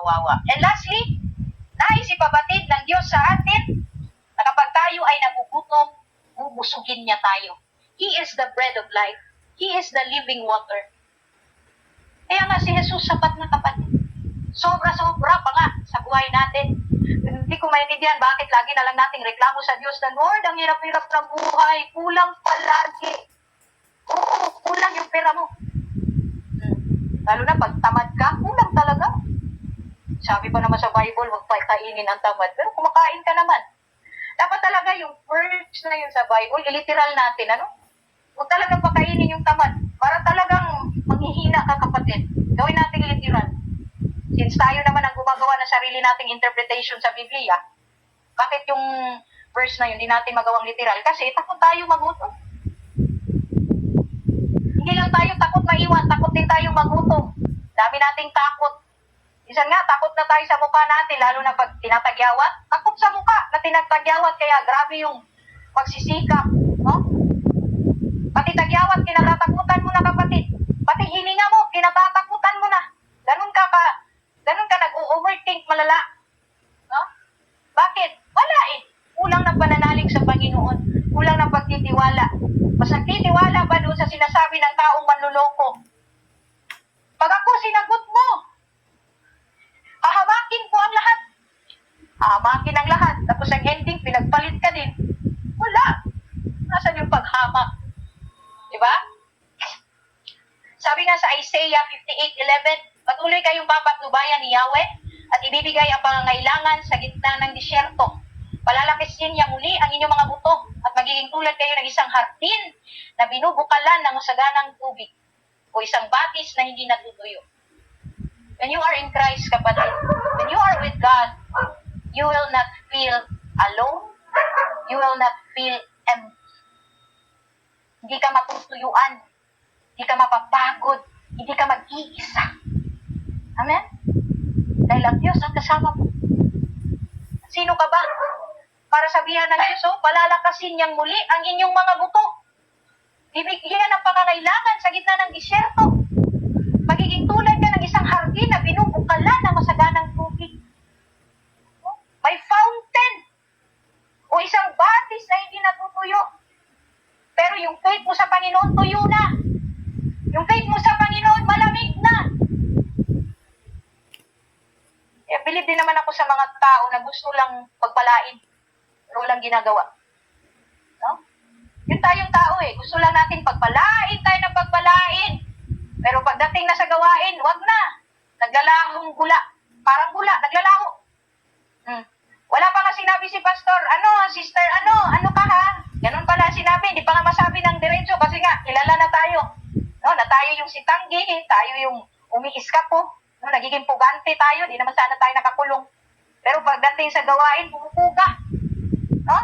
kawawa. And lastly, nais ipabatid ng Diyos sa atin na kapag tayo ay nagugutom, bubusugin niya tayo. He is the bread of life. He is the living water. Kaya nga si Jesus sapat na kapatid. Sobra-sobra pa nga sa buhay natin. Hindi ko maintindihan bakit lagi na lang nating reklamo sa Diyos na, Lord, ang hirap-hirap ng buhay. Kulang palagi. Oo, kulang yung pera mo. Lalo na pag tamad ka, kulang talaga. Sabi pa naman sa Bible, huwag kainin ang tamad. Pero kumakain ka naman. Dapat talaga yung words na yun sa Bible, iliteral natin, ano? Huwag talaga pakainin yung tamad. Para talagang manghihina ka, kapatid. Gawin natin literal. Since tayo naman ang gumagawa ng sarili nating interpretation sa Biblia, bakit yung verse na yun, hindi natin magawang literal? Kasi takot tayo magutom. Hindi lang tayo takot maiwan, takot din tayo magutom. Dami nating takot. Minsan nga, takot na tayo sa mukha natin, lalo na pag tinatagyawat. Takot sa mukha na tinatagyawat, kaya grabe yung pagsisikap, no? Pati tagyawat, kinatatakutan mo na, kapatid. Pati hininga mo, kinatatakutan mo na. Ganun ka nag-overthink malala. No? Bakit? Wala eh. Kulang ng pananalig sa Panginoon. Kulang ng pagtitiwala. Mas nagtitiwala ba doon sa sinasabi ng taong manluloko? Pag ako sinagot mo, hahamakin ko ang lahat. Hahamakin ang lahat. Tapos ang ending, pinagpalit ka din. Wala. Nasaan yung paghamak? Diba? Sabi nga sa Isaiah 58:11, patuloy kayong papatnubayan ni Yahweh at ibibigay ang pangangailangan sa gitna ng disyerto. Palalakisin niya muli ang inyong mga buto at magiging tulad kayo ng isang hardin na binubukalan ng masaganang tubig o isang batis na hindi natutuyo. When you are in Christ, kapatid, when you are with God, you will not feel alone. You will not feel empty. Hindi ka matutuyuan. Hindi ka mapapagod. Hindi ka mag-iisa. Amen? Dahil ang Diyos ang kasama mo. Sino ka ba? Para sabihan ng Diyos, palalakasin niyang muli ang inyong mga buto. Bibigyan ng pangangailangan sa gitna ng disyerto. Magiging tulad ka ng isang hardin na binubukalan ng masaganang tubig. May fountain o isang batis na hindi natutuyo. Pero yung faith mo sa Panginoon, tuyo na. Yung faith mo sa Panginoon, malamig na. Believe din naman ako sa mga tao na gusto lang pagpalain, pero walang ginagawa. No? Yun tayong tao eh. Gusto lang natin pagpalain tayo ng pagpalain. Pero pagdating na sa gawain, wag na. Naglalahong gula. Parang gula, naglalaho. Wala pa nga sinabi si pastor, sister, ano ka ha? Ganun pala sinabi, hindi pa nga masabi ng diretso kasi nga, kilala na tayo. No, na tayo yung sitanggi, tayo yung umiiskap po. No, nagiging pugante tayo, di naman sana tayo nakakulong. Pero pagdating sa gawain, pumupuga. No?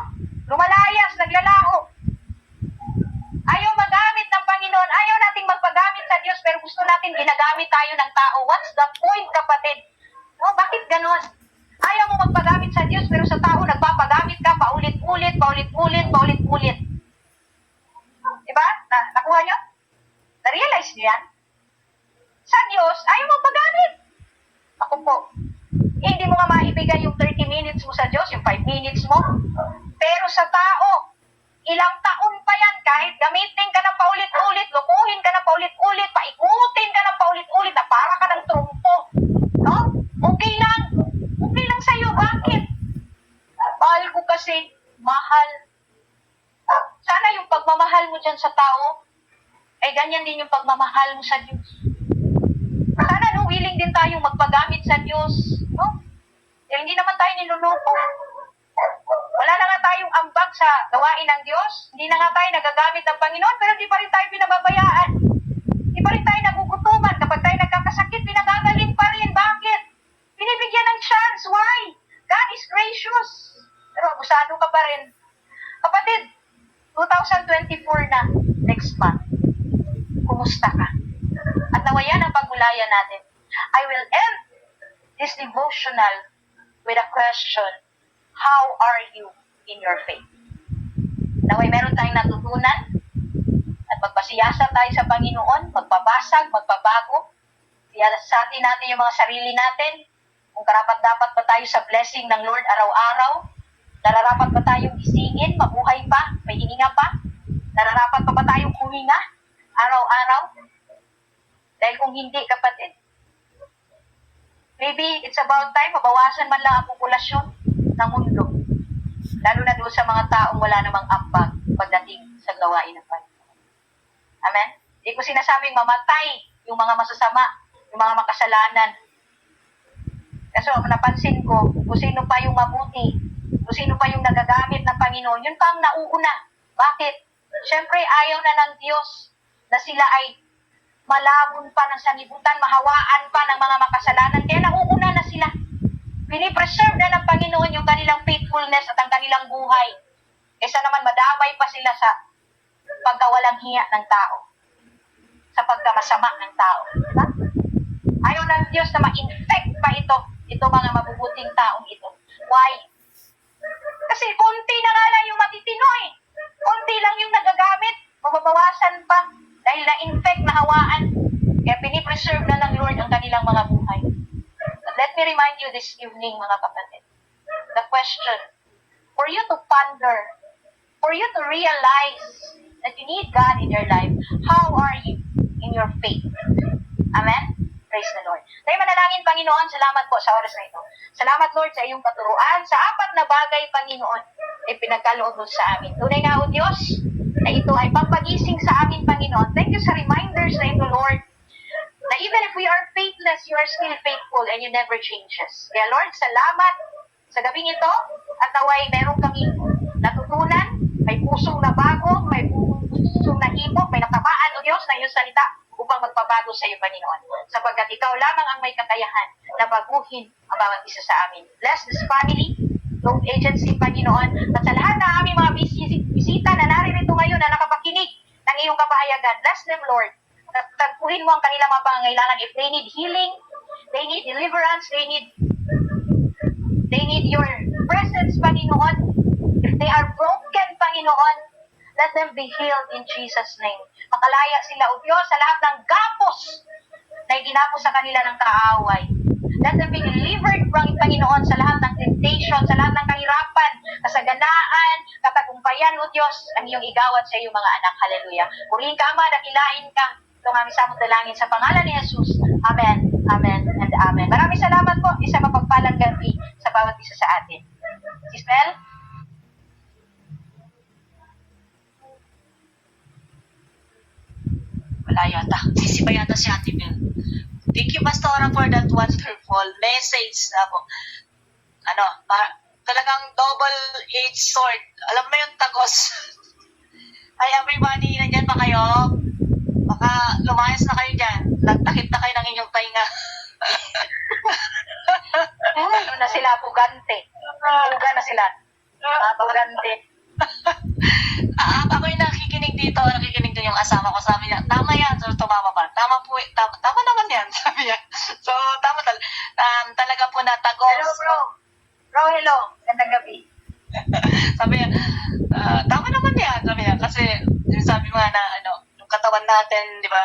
Lumalayas, naglalaho. Ayaw magamit ng Panginoon, ayaw nating magpagamit sa Diyos, pero gusto natin ginagamit tayo ng tao. What's the point, kapatid? No, bakit ganon? Ayaw mo magpagamit sa Diyos, pero sa tao nagpapagamit ka paulit-ulit, paulit-ulit, paulit-ulit. Diba? Nakuha nyo? Na-realize nyo yan? Sa Diyos, ayaw mo magpagamit. Ako po, hindi mo nga maibigay yung 30 minutes mo sa Diyos, yung 5 minutes mo. Pero sa tao, ilang taon pa yan, kahit gamitin ka na paulit-ulit, lukuhin ka na paulit-ulit, paikutin ka na paulit-ulit, na para ka ng trumpo. No? Okay lang. Okay lang sa'yo. Bakit? Mahal ko kasi. Mahal. Sana yung pagmamahal mo dyan sa tao, ay ganyan din yung pagmamahal mo sa Diyos. Sana willing din tayong magpagamit sa Diyos. No? Dahil hindi naman tayo niluloko. Wala na nga tayong ambag sa gawain ng Diyos. Hindi na nga tayo nagagamit ng Panginoon, pero di pa rin tayo pinababayaan. Di pa rin tayo nagugutuman. Kapag tayo nagkakasakit, pinagagaling pa rin. Bakit? Binibigyan ng chance. Why? God is gracious. Pero abusado ka pa rin. Kapatid, 2024 na, next month. Kumusta ka? At nawayan ang pagmulayan natin. I will end this devotional with a question. How are you in your faith? Naway meron tayong natutunan at magpasiyasa tayo sa Panginoon, magpabasag, magpabago. Siyasatin natin yung mga sarili natin Kung karapat-dapat ba tayo sa blessing ng Lord araw-araw? Nararapat ba tayong gisingin, mabuhay pa, may hininga pa? Nararapat pa ba tayong huminga araw-araw? Dahil kung hindi, kapatid, maybe it's about time, mabawasan man lang ang populasyon ng mundo. Lalo na doon sa mga taong wala namang ambag pagdating sa gawain ng Panginoon. Amen? Hindi ko sinasabing mamatay yung mga masasama, yung mga makasalanan. Kasi napansin ko, kung sino pa yung mabuti, kung sino pa yung nagagamit ng Panginoon, yun pa ang nauuna. Bakit? Siyempre, ayaw na ng Diyos na sila ay malabon pa ng sanlibutan, mahawaan pa ng mga makasalanan. Kaya nauuna na sila. Pinipreserve na ng Panginoon yung kanilang faithfulness at ang kanilang buhay. Kaysa naman madamay pa sila sa pagkawalang hiya ng tao. Sa pagkamasama ng tao. Diba? Ayaw ng Diyos na ma-infect pa ito mga mabubuting taong ito. Why? Kasi konti na nga lang yung matitino eh. Konti lang yung nagagamit. Mababawasan pa dahil na-infect, nahawaan. Kaya pinipreserve na ng Lord ang kanilang mga buhay. But let me remind you this evening, mga kapatid. The question, for you to ponder, for you to realize that you need God in your life, how are you in your faith? Amen? Praise the Lord. Tayo manalangin, Panginoon, salamat po sa oras na ito. Salamat, Lord, sa iyong katuruan, sa apat na bagay, Panginoon, ay pinagkaloob mo sa amin. Tunay nga, O Diyos, na ito ay pampagising sa amin, Panginoon. Thank you sa reminders na ito, Lord, na even if we are faithless, you are still faithful and you never changes. Kaya, Lord, salamat sa gabing ito at naway meron kaming natutunan, may pusong na bago, may pusong na himok, may natabaan, O Diyos, na iyong salita upang magpabago sa iyo, Panginoon. Sapagkat ikaw lamang ang may kakayahan na baguhin ang bawat isa sa amin. Bless this family, Loan Agency, Panginoon, at sa lahat ng aming mga bisita na naririto ngayon na nakapakinig ng iyong kapahayagan. Bless them, Lord. Tagpuhin mo ang kanilang mga pangangailangan. If they need healing, they need deliverance, they need your presence, Panginoon. If they are broken, Panginoon, let them be healed in Jesus' name. Makalaya sila, O Diyos, sa lahat ng gapos na iginapos sa kanila ng kaaway. Let them be delivered, Panginoon, sa lahat ng temptation, sa lahat ng kahirapan, kasaganaan, katagumpayan, O Diyos, ang iyong igawad sa iyong mga anak. Hallelujah. Purihin ka, Ama, dakilain ka. Itong aming samot dalangin sa pangalan ni Jesus. Amen, amen, and amen. Maraming salamat po. Isa mapagpalang gabi sa bawat isa sa atin. Sis Mel? Wala yata. Sisiba yata si Ate Mel. Thank you, Pastora, for that wonderful message. Talagang double-edged sword. Alam mo yung tagos. Hi, everybody. Nandyan ba kayo? Baka lumayas na kayo dyan. Nagtakip na kayo ng inyong tainga. Ano na sila, pugante. Puga na sila. Pugante. Ako yung nakikinig din yung asawa ko. Sabi niya, tama yan. So, tumama pa. Tama po, tama naman yan. Sabi niya. So, tama talaga po na tagos. Hello, bro. Bro, hello. Gandang gabi. Sabi niya, tama naman yan. Sabi niya, kasi sabi mo nga na, yung katawan natin, di ba,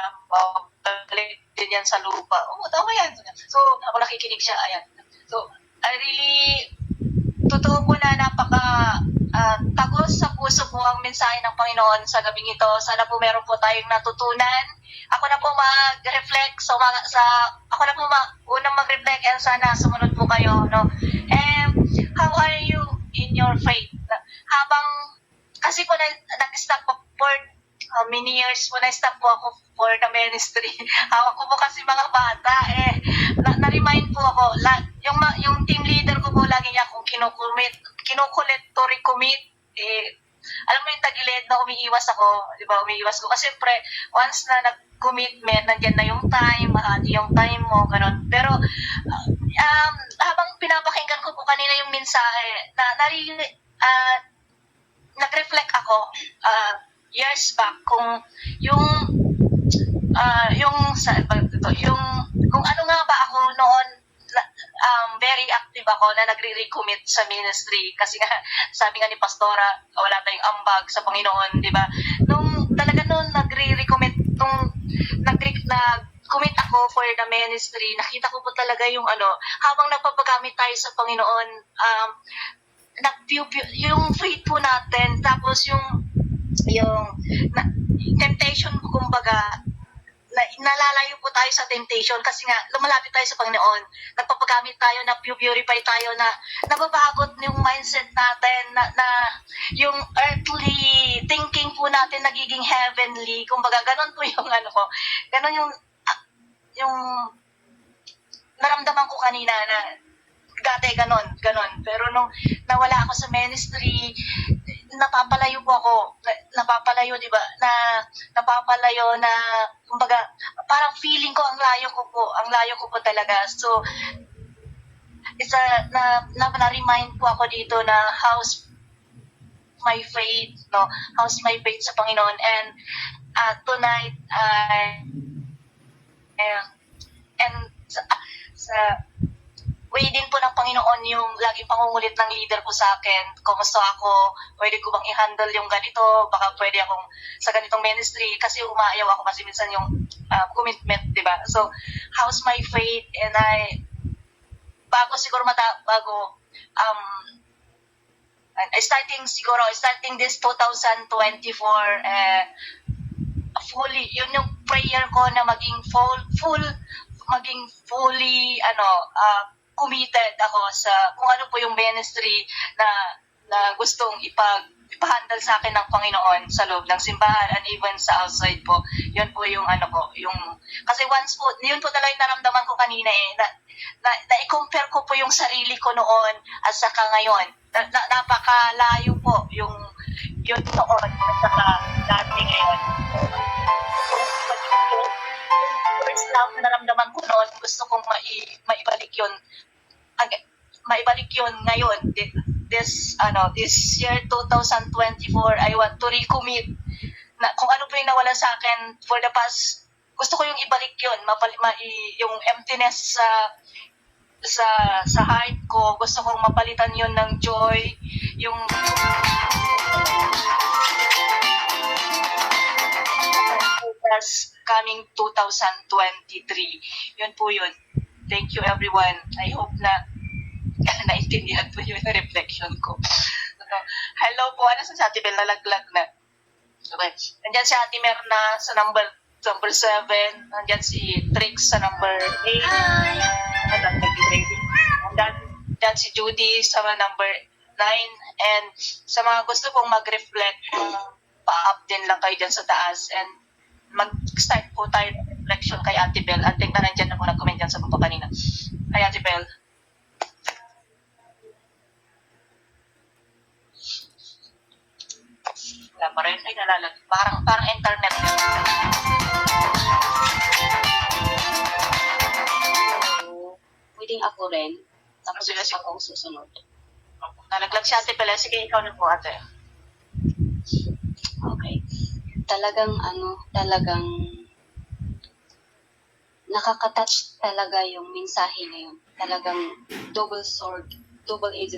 balik din yan sa lupa. Tama yan. So, ako nakikinig siya. Ayan. So, I really, totoo po na tagos sa puso po ang mensahe ng Panginoon sa gabing ito. Sana po meron po tayong natutunan. Ako na po mag-reflect ako na po unang mag-reflect and sana sumunod po kayo, no? And how are you in your faith? Kasi po nag-stop po for many years po, na-stop po ako for the ministry. Hawak ko po kasi mga bata, na-remind po ako, yung team leader ko po lagi niya akong kinukulit to recommit, alam mo yung tagilid na umiiwas ako, di ba, umiiwas ko. Kasi siyempre, once na nag-commitment, nandyan na yung time, yung time mo, gano'n. Pero, habang pinapakinggan ko po kanina yung mensahe, nag-reflect ako, years back, kung kung ano nga ba ako noon, very active ako na nagre-recommit sa ministry kasi nga sabi nga ni Pastora, wala tayong ambag sa Panginoon, di ba? Nung nagre-recommit, nag-commit ako for the ministry, nakita ko po talaga yung habang nagpapagamit tayo sa Panginoon, yung faith po natin, tapos yung temptation po, kumbaga, nalalayo po tayo sa temptation kasi nga lumalapit tayo sa Panginoon, nagpapagamit tayo, na purify tayo, na nababagot yung mindset natin, na yung earthly thinking po natin nagiging heavenly, kumbaga ganon po yung ganon yung naramdaman ko kanina, na dati ganon, pero nung nawala ako sa ministry, napapalayo po ako, di ba, napapalayo, na kumbaga parang feeling ko ang layo ko po talaga. So na-remind po ako dito na how's my faith sa Panginoon. And tonight sa way din po ng Panginoon yung laging pangungulit ng leader ko sa akin, kumusta ako, pwede ko bang i-handle yung ganito, baka pwede akong sa ganitong ministry, kasi umaayaw ako kasi minsan yung commitment, di ba? So, how's my faith? And starting this 2024, fully, yun yung prayer ko, na maging fully committed ako sa kung ano po yung ministry na gustong ipahandle sa akin ng Panginoon sa loob ng simbahan and even sa outside po. Yun po yung kasi once po, yun po talaga yung naramdaman ko kanina na i-compare ko po yung sarili ko noon at saka ngayon. Napakalayo po yun noon at saka dati ngayon. First love na naramdaman ko noon, gusto kong maibalik yun ngayon. This year 2024, I want to recommit na kung ano po yung nawala sa akin for the past. Gusto ko yung ibalik yun, yung emptiness sa heart ko. Gusto kong mapalitan yun ng joy, yung coming 2023. Yun po yun. Thank you everyone. I hope na naintindihan po yung reflection ko. Hello po, si Ate Bel, nalaglag na. Okay. Nandiyan si Ate Merna sa number 7. Nandiyan si Trix sa number 8. Nandiyan si Judy sa number 9. And sa mga gusto pong mag-reflect, pa-up din lang kayo dyan sa taas. And mag-start po tayo ng reflection kay Ate Bel. At tingnan nandiyan na po nag-comment dyan sa baba kanina. Kay Ate Bel. Wala pa rin. Ay, nalalag. Parang internet. Pwedeng ako rin. Tapos Sige. akong susunod. Nalaglag si Ate Bel. Sige, ikaw na po, Ate. Okay. Talagang nakaka-touch talaga yung mensahe na yun. Talagang double-edged